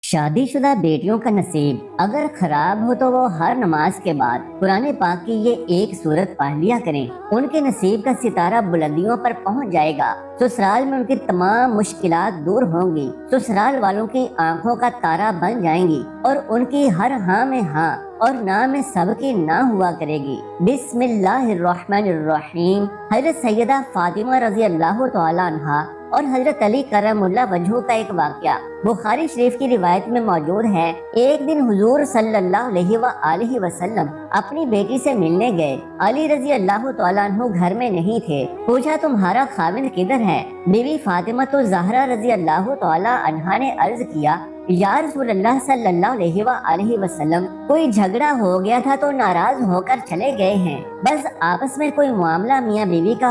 शादी शुदा बेटियों का नसीब अगर खराब हो तो वो हर नमाज के बाद कुरान पाक की ये एक सूरत पढ़ लिया करें। उनके नसीब का सितारा बुलंदियों पर पहुंच जाएगा। ससुराल में उनकी तमाम मुश्किलात दूर होंगी। ससुराल वालों की आंखों का तारा बन जाएंगी और उनकी हर हाँ में हाँ और ना में सबकी ना हुआ करेगी। बिस्मिल्लाहिर्रहमानिर्रहीम। हजरत सैयदा फातिमा रजी अल्लाह तआला अन्हा और हजरत अली करमुल्लाह वजहू का एक वाक़या बुखारी शरीफ की रिवायत में मौजूद है। एक दिन हुजूर सल्लल्लाहु अलैहि वसल्लम अपनी बेटी से मिलने गए। अली रजी अल्लाह तआला अन्हु घर में नहीं थे। पूछा, तुम्हारा खाविंद किधर है? बीवी फातिमा तो ज़हरा रजी अल्लाह तआला अन्हा ने अर्ज किया, या रसूलल्लाह सल्लल्लाहु अलैहि वसल्लम, कोई झगड़ा हो गया था तो नाराज होकर चले गए हैं। बस आपस में कोई मामला मियाँ बीवी का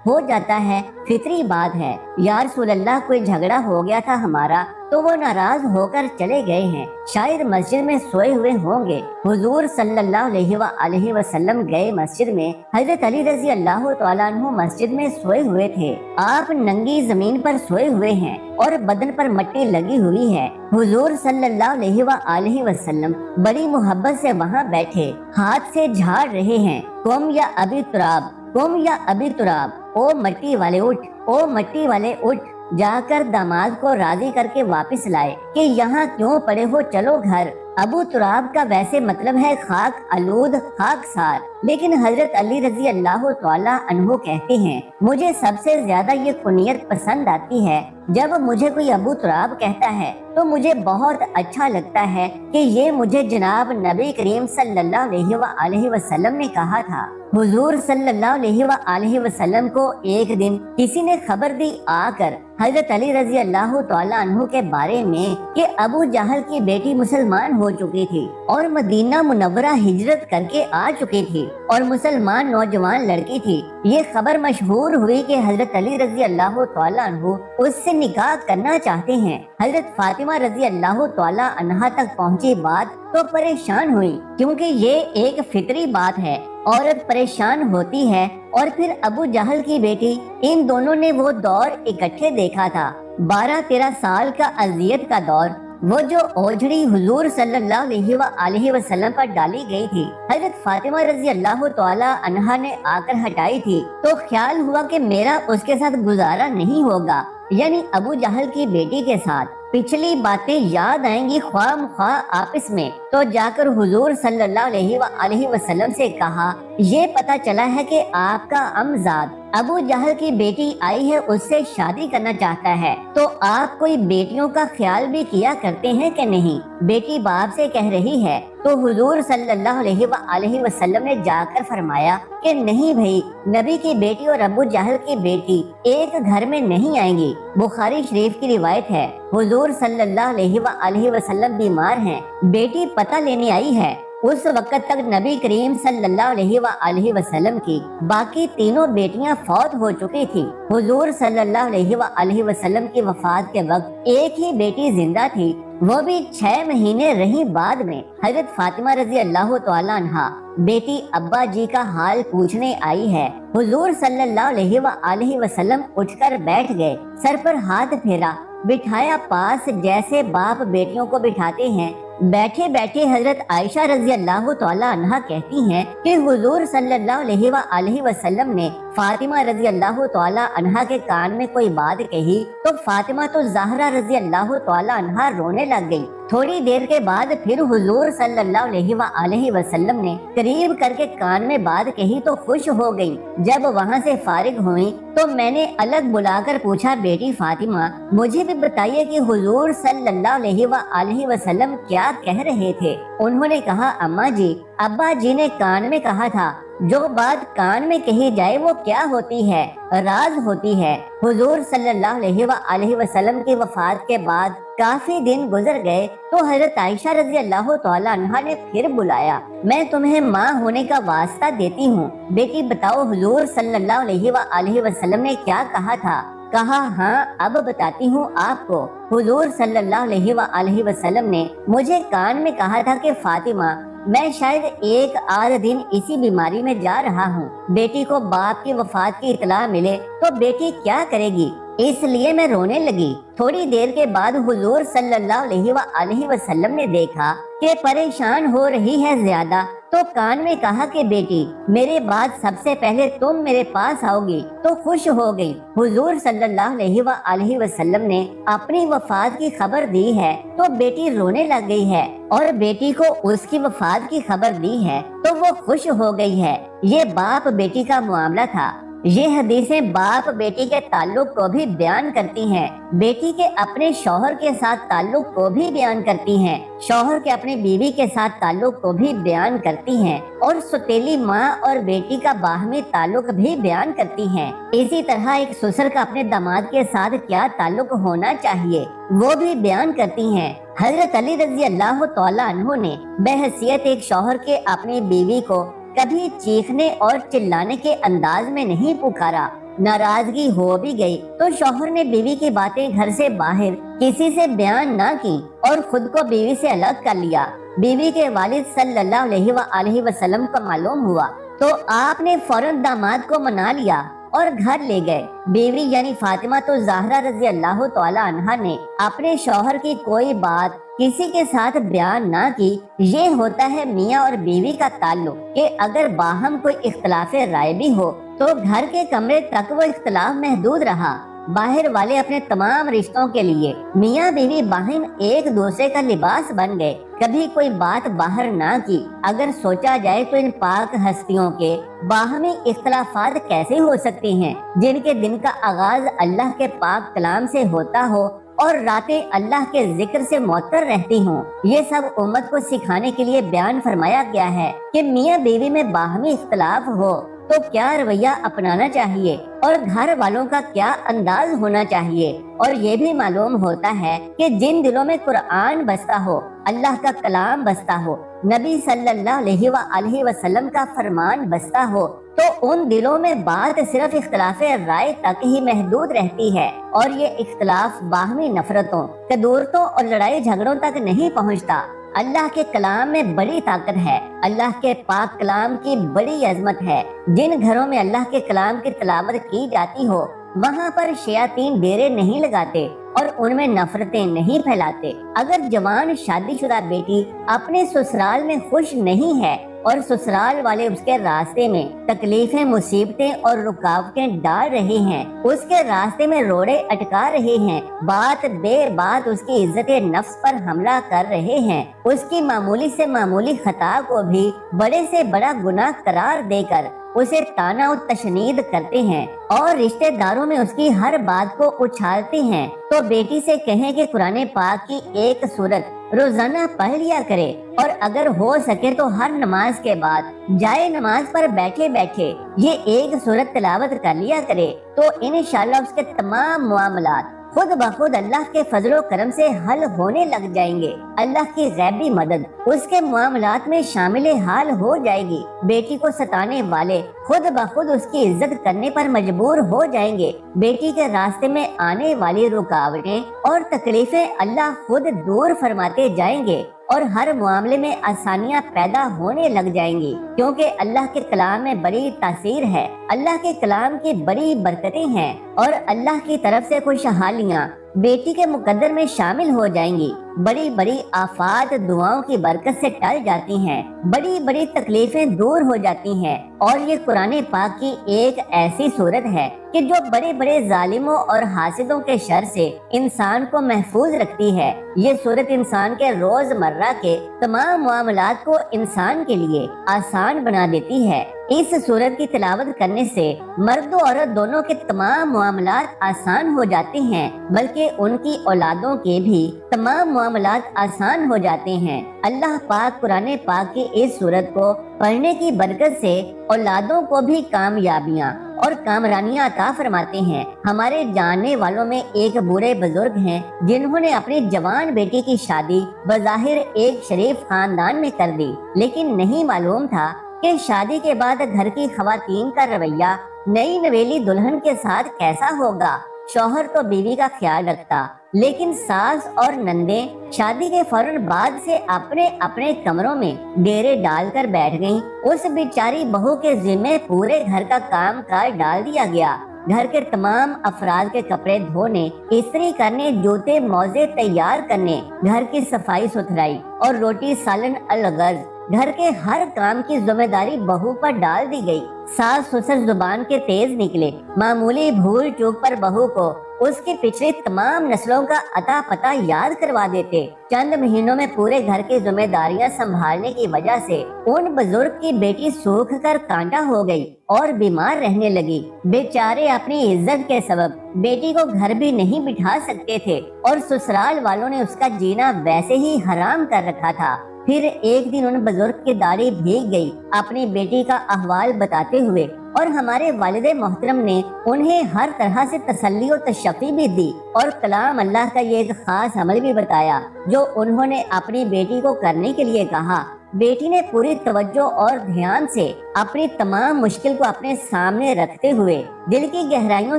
हो जाता है, फितरी बात है। या रसूलल्लाह, कोई झगड़ा हो गया था हमारा तो वो नाराज होकर चले गए हैं, शायद मस्जिद में सोए हुए होंगे। हुजूर सल्लल्लाहु अलैहि वसल्लम गए मस्जिद में। हजरत अली रजी अल्लाह तआला अन्हु मस्जिद में सोए हुए थे। आप नंगी जमीन पर सोए हुए हैं और बदन पर मट्टी लगी हुई है। हुजूर सल्लल्लाहु अलैहि वसल्लम बड़ी मोहब्बत से वहाँ बैठे हाथ से झाड़ रहे हैं, कुम या अबी तुराब, कुम या अबी तुराब, ओ मट्टी वाले उठ, ओ मट्टी वाले उठ। जाकर दामाद को राजी करके वापस लाए कि यहाँ क्यों पड़े हो, चलो घर। अबू तुराब का वैसे मतलब है खाक आलूद, खाकसार, लेकिन हजरत अली रजी अल्लाह तआला अन्हु कहते हैं, मुझे सबसे ज्यादा ये कुनियत पसंद आती है। जब मुझे कोई अबू तुराब कहता है तो मुझे बहुत अच्छा लगता है कि ये मुझे जनाब नबी करीम सल्लल्लाहु अलैहि वसल्लम ने कहा था। हुजूर सल्लल्लाहु अलैहि वसल्लम को एक दिन किसी ने खबर दी आकर हजरत अली रजी अल्लाह तआला अन्हु के बारे में कि अबू जहल की बेटी मुसलमान हो चुकी थी और मदीना मुनव्वरा हिजरत करके आ चुकी थी और मुसलमान नौजवान लड़की थी। ये खबर मशहूर हुई कि हजरत अली रजी अल्लाह तआला अन्हु उससे निकाह करना चाहते हैं। हजरत फातिमा रजी अल्लाह तआला अन्हा तक पहुंची बात तो परेशान हुई, क्योंकि ये एक फितरी बात है, औरत परेशान होती है। और फिर अबू जहल की बेटी, इन दोनों ने वो दौर इकट्ठे देखा था, 12-13 साल का अजियत का दौर, वो जो ओझड़ी हुजूर सल्लल्लाहु अलैहि वसल्लम पर डाली गई थी, हजरत फातिमा रजी अल्लाह तआला अन्हा ने आकर हटाई थी। तो ख्याल हुआ कि मेरा उसके साथ गुजारा नहीं होगा, यानी अबू जहल की बेटी के साथ। पिछली बातें याद आएंगी ख्वाह आपस में, तो जाकर हुजूर सल्लल्लाहु अलैहि वसल्लम से कहा, ये पता चला है कि आपका अमजाद अबू जहल की बेटी आई है, उससे शादी करना चाहता है, तो आप कोई बेटियों का ख्याल भी किया करते हैं कि नहीं? बेटी बाप से कह रही है। तो हुजूर सल्लल्लाहु अलैहि वसल्लम ने जाकर फरमाया कि नहीं भाई, नबी की बेटी और अबू जहल की बेटी एक घर में नहीं आएंगी। बुखारी शरीफ की रिवायत है। हुजूर सल्लल्लाहु अलैहि वसल्लम बीमार हैं, बेटी पता लेने आई है। उस वक्त तक नबी करीम सल्लल्लाहु अलैहि वसल्लम की बाकी तीनों बेटियां फौत हो चुकी थी। हुजूर सल्लल्लाहु अलैहि वसल्लम की वफात के वक्त एक ही बेटी जिंदा थी, वो भी 6 महीने रही। बाद में हजरत फातिमा रजी अल्लाह तआला अन्हा बेटी अब्बा जी का हाल पूछने आई है। हुजूर सल्लल्लाहु अलैहि वसल्लम उठकर बैठ गए, सर पर हाथ फेरा, बिठाया पास जैसे बाप बेटियों को बिठाते हैं। बैठे बैठे हजरत आयशा रजी अल्लाह तआला अन्हा कहती हैं कि हुजूर सल्लल्लाहु अलैहि वसल्लम ने फातिमा रजी अल्लाह तआला अन्हा के कान में कोई बात कही तो फातिमा तो ज़हरा रजी अल्लाह तआला अन्हा रोने लग गई। थोड़ी देर के बाद फिर हुजूर सल्लल्लाहु अलैहि वसल्लम ने करीब करके कान में बात कही तो खुश हो गई। जब वहाँ से फारिग हुई तो मैंने अलग बुलाकर पूछा, बेटी फातिमा, मुझे भी बताइए कि हुजूर सल्लल्लाहु अलैहि वसल्लम क्या कह रहे थे? उन्होंने कहा, अम्मा जी, अब्बा जी ने कान में कहा था, जो बात कान में कही जाए वो क्या होती है, राज होती है। हुजूर सल्लल्लाहु अलैहि वसल्लम की वफात के बाद काफी दिन गुजर गए तो हजरत आयशा रजी अल्लाह तआला अन्हा ने फिर बुलाया, मैं तुम्हें माँ होने का वास्ता देती हूँ, बेटी बताओ हुजूर सल्लल्लाहु अलैहि वसल्लम ने क्या कहा था? कहा, हाँ अब बताती हूँ आपको। हुजूर सल्लल्लाहु अलैहि वसल्लम ने मुझे कान में कहा था कि फातिमा, मैं शायद एक आध दिन इसी बीमारी में जा रहा हूँ। बेटी को बाप की वफात की इतला मिले तो बेटी क्या करेगी, इसलिए मैं रोने लगी। थोड़ी देर के बाद हुजूर सल्लल्लाहु अलैहि वसल्लम ने देखा कि परेशान हो रही है ज्यादा, तो कान में कहा कि बेटी, मेरे बाद सबसे पहले तुम मेरे पास आओगी। तो खुश हो गई। हुजूर सल्लल्लाहु अलैहि वसल्लम ने अपनी वफात की खबर दी है तो बेटी रोने लग गई है, और बेटी को उसकी वफात की खबर दी है तो वो खुश हो गई है। ये बाप बेटी का मामला था। ये हदीसें बाप बेटी के ताल्लुक को भी बयान करती हैं, बेटी के अपने शौहर के साथ ताल्लुक को भी बयान करती हैं, शौहर के अपनी बीवी के साथ ताल्लुक को भी बयान करती हैं, और सौतेली माँ और बेटी का बाहमी ताल्लुक भी बयान करती हैं। इसी तरह एक ससुर का अपने दामाद के साथ क्या ताल्लुक होना चाहिए वो भी बयान करती हैं। हजरत अली रजी अल्लाह तआला अन्हु ने बहैसियत एक शौहर के अपनी बीवी को कभी चीखने और चिल्लाने के अंदाज में नहीं पुकारा। नाराजगी हो भी गई तो शौहर ने बीवी की बातें घर से बाहर किसी से बयान ना की और खुद को बीवी से अलग कर लिया। बीवी के वालिद सल्लल्लाहु अलैहि वसल्लम को मालूम हुआ तो आपने फौरन दामाद को मना लिया और घर ले गए। बीवी यानी फातिमा तो ज़हरा रजी अल्लाह तआला अन्हा ने अपने शौहर की कोई बात किसी के साथ बयान ना की। ये होता है मियाँ और बीवी का ताल्लुक कि अगर बाहम कोई इख्तलाफ राय भी हो तो घर के कमरे तक वो इख्तलाफ महदूद रहा। बाहर वाले अपने तमाम रिश्तों के लिए मियाँ बीवी बाहिम एक दूसरे का लिबास बन गए। कभी कोई बात बाहर ना की। अगर सोचा जाए तो इन पाक हस्तियों के बाहमी इख्तलाफात कैसे हो सकते हैं जिनके दिन का आगाज अल्लाह के पाक कलाम से होता हो और रातें अल्लाह के जिक्र से मुअत्तर रहती हूँ। ये सब उम्मत को सिखाने के लिए बयान फरमाया गया है कि मियाँ बीवी में बाहमी इख्तलाफ हो तो क्या रवैया अपनाना चाहिए और घर वालों का क्या अंदाज होना चाहिए। और ये भी मालूम होता है कि जिन दिलों में कुरान बसता हो, अल्लाह का कलाम बसता हो, नबी सल्लल्लाहु अलैहि वसल्लम का फरमान बसता हो, तो उन दिलों में बात सिर्फ इख्तलाफ राय तक ही महदूद रहती है और ये इख्तलाफ बाहमी नफरतों, कदूरतों और लड़ाई झगड़ों तक नहीं पहुँचता। अल्लाह के कलाम में बड़ी ताकत है, अल्लाह के पाक कलाम की बड़ी अजमत है। जिन घरों में अल्लाह के कलाम की तिलावत की जाती हो वहाँ पर शयातीन डेरे नहीं लगाते और उनमें नफरतें नहीं फैलाते। अगर जवान शादीशुदा बेटी अपने ससुराल में खुश नहीं है और ससुराल वाले उसके रास्ते में तकलीफें, मुसीबतें और रुकावटें डाल रहे हैं, उसके रास्ते में रोड़े अटका रहे हैं, बात बे बात उसकी इज्जत नफ्स पर हमला कर रहे हैं, उसकी मामूली से मामूली खता को भी बड़े से बड़ा गुनाह करार देकर उसे ताना और तशनीद करते हैं और रिश्तेदारों में उसकी हर बात को उछालते हैं, तो बेटी से कहें कि कुरान पाक की एक सूरत रोजाना पढ़ लिया करे और अगर हो सके तो हर नमाज के बाद जाए नमाज पर बैठे बैठे ये एक सूरत तिलावत कर लिया करे, तो इंशाअल्लाह उसके तमाम मामलात खुद बखुद अल्लाह के फजलो करम से हल होने लग जाएंगे। अल्लाह की गैबी मदद उसके मामलात में शामिल हाल हो जाएगी। बेटी को सताने वाले खुद बखुद उसकी इज्जत करने पर मजबूर हो जाएंगे। बेटी के रास्ते में आने वाली रुकावटें और तकलीफें अल्लाह खुद दूर फरमाते जाएंगे और हर मामले में आसानियां पैदा होने लग जाएंगी, क्योंकि अल्लाह के कलाम में बड़ी तासीर है, अल्लाह के कलाम की बड़ी बरकतें हैं और अल्लाह की तरफ से खुशहालियां बेटी के मुकद्दर में शामिल हो जाएंगी। बड़ी बड़ी आफात दुआओं की बरकत से टल जाती हैं, बड़ी बड़ी तकलीफें दूर हो जाती हैं और ये कुरान पाक की एक ऐसी सूरत है कि जो बड़े बड़े जालिमों और हासिदों के शर से इंसान को महफूज रखती है। ये सूरत इंसान के रोजमर्रा के तमाम मामलात को इंसान के लिए आसान बना देती है। इस सूरत की तिलावत करने से मर्द और औरत दोनों के तमाम मामलात आसान हो जाते हैं, बल्कि उनकी औलादों के भी तमाम मामलात आसान हो जाते हैं। अल्लाह पाक कुरान पाक की इस सूरत को पढ़ने की बरकत से औलादों को भी कामयाबियाँ और कामरानियां अता फरमाते हैं। हमारे जानने वालों में एक बूढ़े बुजुर्ग हैं जिन्होंने अपनी जवान बेटी की शादी बज़ाहिर एक शरीफ खानदान में कर दी, लेकिन नहीं मालूम था कि शादी के बाद घर की खवातीन का रवैया नई नवेली दुल्हन के साथ कैसा होगा। शौहर तो बीवी का ख्याल रखता, लेकिन सास और नंदे शादी के फौरन बाद से अपने अपने कमरों में डेरे डालकर बैठ गईं। उस बेचारी बहू के जिम्मे पूरे घर का काम काज डाल दिया गया। घर के तमाम अफराद के कपड़े धोने, इस्त्री करने, जूते मोजे तैयार करने, घर की सफाई सुथराई और रोटी सालन अलगर्ज घर के हर काम की जिम्मेदारी बहू पर डाल दी गई। सास ससुर जुबान के तेज निकले, मामूली भूल चूक पर बहू को उसकी पिछली तमाम नस्लों का अता पता याद करवा देते। चंद महीनों में पूरे घर की जिम्मेदारियां संभालने की वजह से उन बुजुर्ग की बेटी सूख कर कांटा हो गई और बीमार रहने लगी। बेचारे अपनी इज्जत के सबब बेटी को घर भी नहीं बिठा सकते थे और ससुराल वालों ने उसका जीना वैसे ही हराम कर रखा था। फिर एक दिन उन बुजुर्ग की दाढ़ी भीग गई अपनी बेटी का अहवाल बताते हुए, और हमारे वालिदे मोहतरम ने उन्हें हर तरह से तसल्ली और तशफ़ी भी दी और कलाम अल्लाह का ये एक खास अमल भी बताया जो उन्होंने अपनी बेटी को करने के लिए कहा। बेटी ने पूरी तवज्जो और ध्यान से अपनी तमाम मुश्किल को अपने सामने रखते हुए दिल की गहराइयों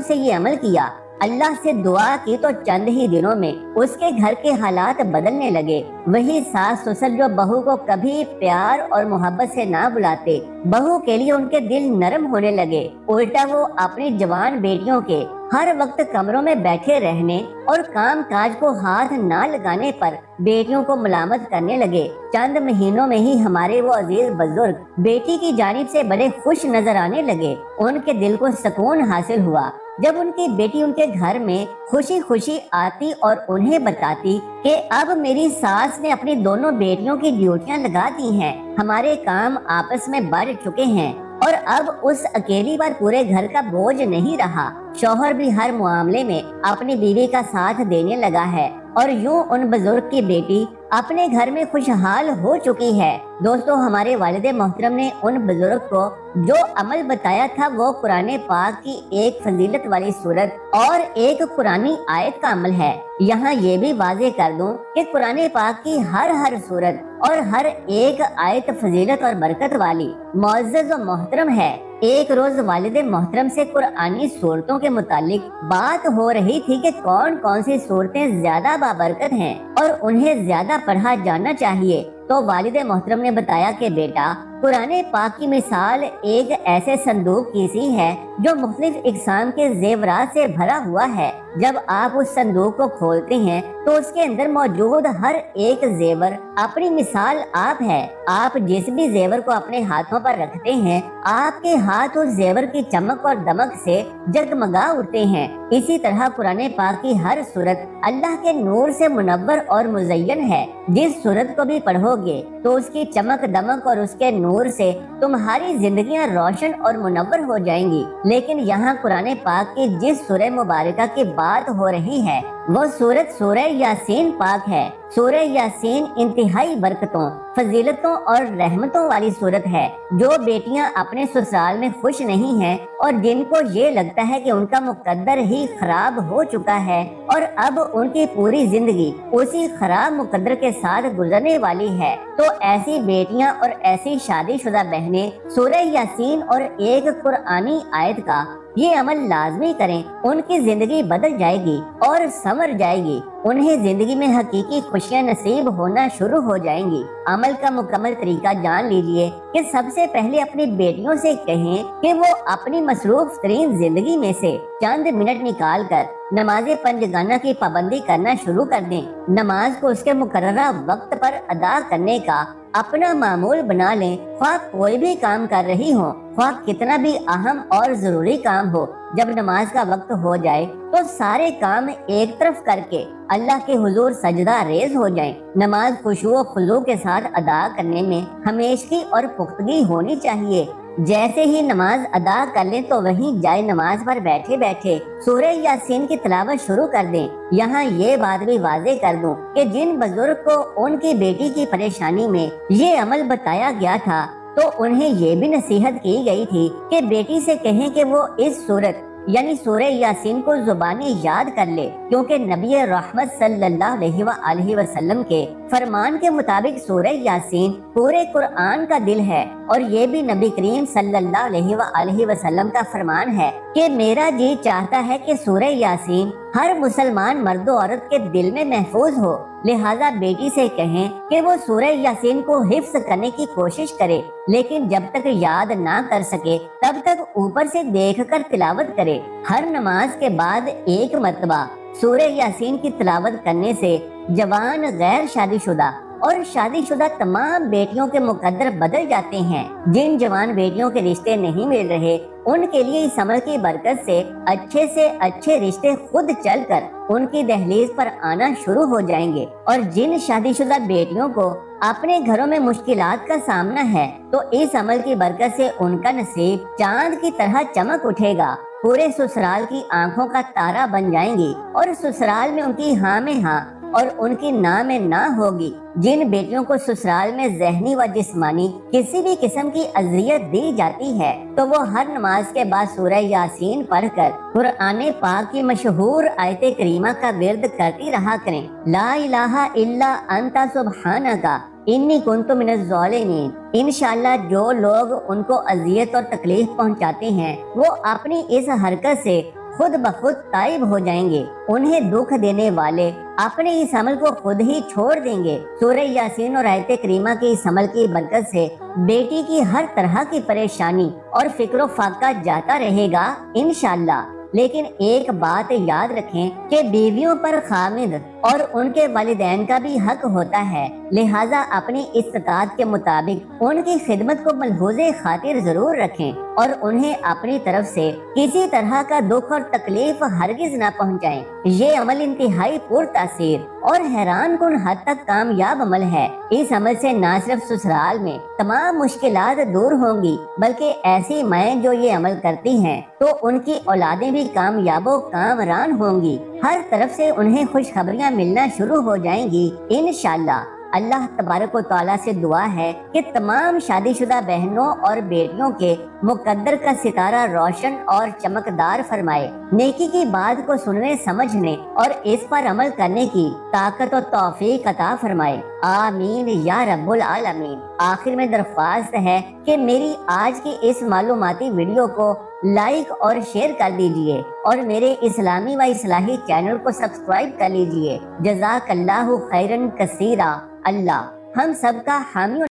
से ये अमल किया। अल्लाह से दुआ की तो चंद ही दिनों में उसके घर के हालात बदलने लगे। वही सास ससुर जो बहू को कभी प्यार और मोहब्बत से ना बुलाते, बहू के लिए उनके दिल नरम होने लगे। उल्टा वो अपनी जवान बेटियों के हर वक्त कमरों में बैठे रहने और काम काज को हाथ ना लगाने पर बेटियों को मलामत करने लगे। चंद महीनों में ही हमारे वो अजीज बुजुर्ग बेटी की जानिब से बड़े खुश नजर आने लगे। उनके दिल को सुकून हासिल हुआ जब उनकी बेटी उनके घर में खुशी खुशी आती और उन्हें बताती कि अब मेरी सास ने अपनी दोनों बेटियों की ड्यूटियां लगा दी हैं, हमारे काम आपस में बढ़ चुके हैं और अब उस अकेली पर पूरे घर का बोझ नहीं रहा। शौहर भी हर मामले में अपनी बीवी का साथ देने लगा है और यूं उन बुजुर्ग की बेटी अपने घर में खुशहाल हो चुकी है। दोस्तों, हमारे वालिदे मोहतरम ने उन बुजुर्ग को जो अमल बताया था वो कुरान पाक की एक फजीलत वाली सूरत और एक कुरानी आयत का अमल है। यहाँ ये भी वाज़ेह कर दूं कि कुरान पाक की हर सूरत और हर एक आयत फजीलत और बरकत वाली, मुअज़्ज़ज़ और मोहतरम है। एक रोज वालिदे मोहतरम से कुरानी सूरतों के मुतालिक बात हो रही थी कि कौन कौन सी सूरतें ज्यादा बाबरकत हैं और उन्हें ज्यादा पढ़ा जाना चाहिए। तो वालिदे मोहतरम ने बताया कि बेटा, कुरान पाक की मिसाल एक ऐसे संदूक की सी है जो मुख्तलिफ इक़साम के जेवरात से भरा हुआ है। जब आप उस संदूक को खोलते हैं तो उसके अंदर मौजूद हर एक जेवर अपनी मिसाल आप है। आप जिस भी जेवर को अपने हाथों पर रखते हैं, आपके हाथ उस जेवर की चमक और दमक से जगमगा उठते हैं। इसी तरह कुरान पाक की हर सूरत अल्लाह के नूर से मुनव्वर और मुज़य्यन है। जिस सूरत को भी पढ़ोगे तो उसकी चमक दमक और उसके नूर से तुम्हारी जिंदगियां रोशन और मुनव्वर हो जाएंगी। लेकिन यहाँ कुरान पाक की जिस सूरह मुबारका की बात हो रही है वो सूरत सूरह यासीन पाक है। सूरह यासीन इंतहाई बरकतों, फजीलतों और रहमतों वाली सूरत है। जो बेटियां अपने ससुराल में खुश नहीं हैं और जिनको ये लगता है कि उनका मुकद्दर ही खराब हो चुका है और अब उनकी पूरी जिंदगी उसी खराब मुकद्दर के साथ गुजरने वाली है, तो ऐसी बेटियां और ऐसी शादीशुदा बहनें सूरह यासीन और एक कुरानी आयत का ये अमल लाजमी करें। उनकी जिंदगी बदल जाएगी और संवर जाएगी। उन्हें जिंदगी में हकीकी खुशियां नसीब होना शुरू हो जाएंगी। अमल का मुकम्मल तरीका जान लीजिए कि सबसे पहले अपनी बेटियों से कहें कि वो अपनी मसरूफ तरीन जिंदगी में से चंद मिनट निकाल कर नमाज पंजगाना की पाबंदी करना शुरू कर दें। नमाज को उसके मुकर्ररा वक्त पर अदा करने का अपना मामूल बना लें। ख्वाह कोई भी काम कर रही हो, ख्वाह कितना भी अहम और जरूरी काम हो, जब नमाज का वक्त हो जाए तो सारे काम एक तरफ करके अल्लाह के हुजूर सजदा रेज हो जाएं। नमाज खुशू व खुजू के साथ अदा करने में हमेशगी और पुख्तगी होनी चाहिए। जैसे ही नमाज अदा कर लें तो वहीं जाए नमाज पर बैठे बैठे सूरह यासीन की तिलावत शुरू कर दें। यहाँ ये बात भी वाज़ेह कर दूं कि जिन बुजुर्ग को उनकी बेटी की परेशानी में ये अमल बताया गया था तो उन्हें ये भी नसीहत की गई थी कि बेटी से कहें कि वो इस सूरत यानी सूरह यासीन को जुबानी याद कर ले, क्योंकि नबी रहमत सल्लल्लाहु अलैहि वसल्लम के फरमान के मुताबिक सूरह यासीन पूरे कुरान का दिल है। और ये भी नबी करीम सल्लल्लाहु अलैहि वसल्लम का फरमान है कि मेरा जी चाहता है कि सूरह यासीन हर मुसलमान मर्द औरत के दिल में महफूज हो। लिहाजा बेटी से कहें कि वो सूरह यासीन को हिफ्ज करने की कोशिश करे, लेकिन जब तक याद ना कर सके तब तक ऊपर से देखकर तिलावत करे। हर नमाज के बाद एक मरतबा सूरह यासीन की तिलावत करने से जवान गैर शादीशुदा और शादीशुदा तमाम बेटियों के मुकद्दर बदल जाते हैं। जिन जवान बेटियों के रिश्ते नहीं मिल रहे उनके लिए इस अमल की बरकत से अच्छे रिश्ते खुद चलकर उनकी दहलीज पर आना शुरू हो जाएंगे। और जिन शादीशुदा बेटियों को अपने घरों में मुश्किलात का सामना है तो इस अमल की बरकत से उनका नसीब चांद की तरह चमक उठेगा। पूरे ससुराल की आंखों का तारा बन जाएंगी और ससुराल में उनकी हाँ में हाँ और उनकी ना में ना होगी। जिन बेटियों को ससुराल में ज़हनी व जिस्मानी किसी भी किस्म की अज़ियत दी जाती है तो वो हर नमाज के बाद सूरह यासीन पढ़कर कुरान पाक की मशहूर आयत करीमा का विर्द करती रहा करें। ला इलाहा इल्ला अंता सुब्हानका इन्नी कुन्तु मिनज़ ज़ालिमीन। इंशाअल्लाह जो लोग उनको अज़ियत और तकलीफ पहुंचाते हैं वो अपनी इस हरकत से खुद ब खुद ताइब हो जाएंगे। उन्हें दुख देने वाले अपने इस अमल को खुद ही छोड़ देंगे। सूरह यासीन और आयत करीमा के इस अमल की बरकत से बेटी की हर तरह की परेशानी और फिक्र फाका जाता रहेगा इंशाअल्लाह। लेकिन एक बात याद रखें कि बीवियों पर खामिद और उनके वालिदैन का भी हक होता है। लिहाजा अपनी इस्तात के मुताबिक उनकी खिदमत को मलहूज़े खातिर जरूर रखें और उन्हें अपनी तरफ से किसी तरह का दुख और तकलीफ हरगिज न पहुंचाएं। ये अमल इंतहाई पुरतासीर और हैरान कुन हद तक कामयाब अमल है। इस अमल से न सिर्फ ससुराल में तमाम मुश्किलात दूर होंगी बल्कि ऐसी माएँ जो ये अमल करती हैं तो उनकी औलादें भी कामयाबो कामरान होंगी। हर तरफ से उन्हें खुशखबरियाँ मिलना शुरू हो जाएंगी इंशाअल्लाह। अल्लाह तबारक व तआला से दुआ है कि तमाम शादीशुदा बहनों और बेटियों के मुकद्दर का सितारा रोशन और चमकदार फरमाए। नेकी की बात को सुनने समझने और इस पर अमल करने की ताकत और तौफीक अता फरमाए। आमीन या रब्बुल आलमीन। आखिर में दरख्वास्त है कि मेरी आज की इस मालूमाती वीडियो को लाइक और शेयर कर दीजिए और मेरे इस्लामी व इस्लाही चैनल को सब्सक्राइब कर लीजिए। जज़ाकल्लाहु खैरन कसीरा। अल्लाह हम सबका हामी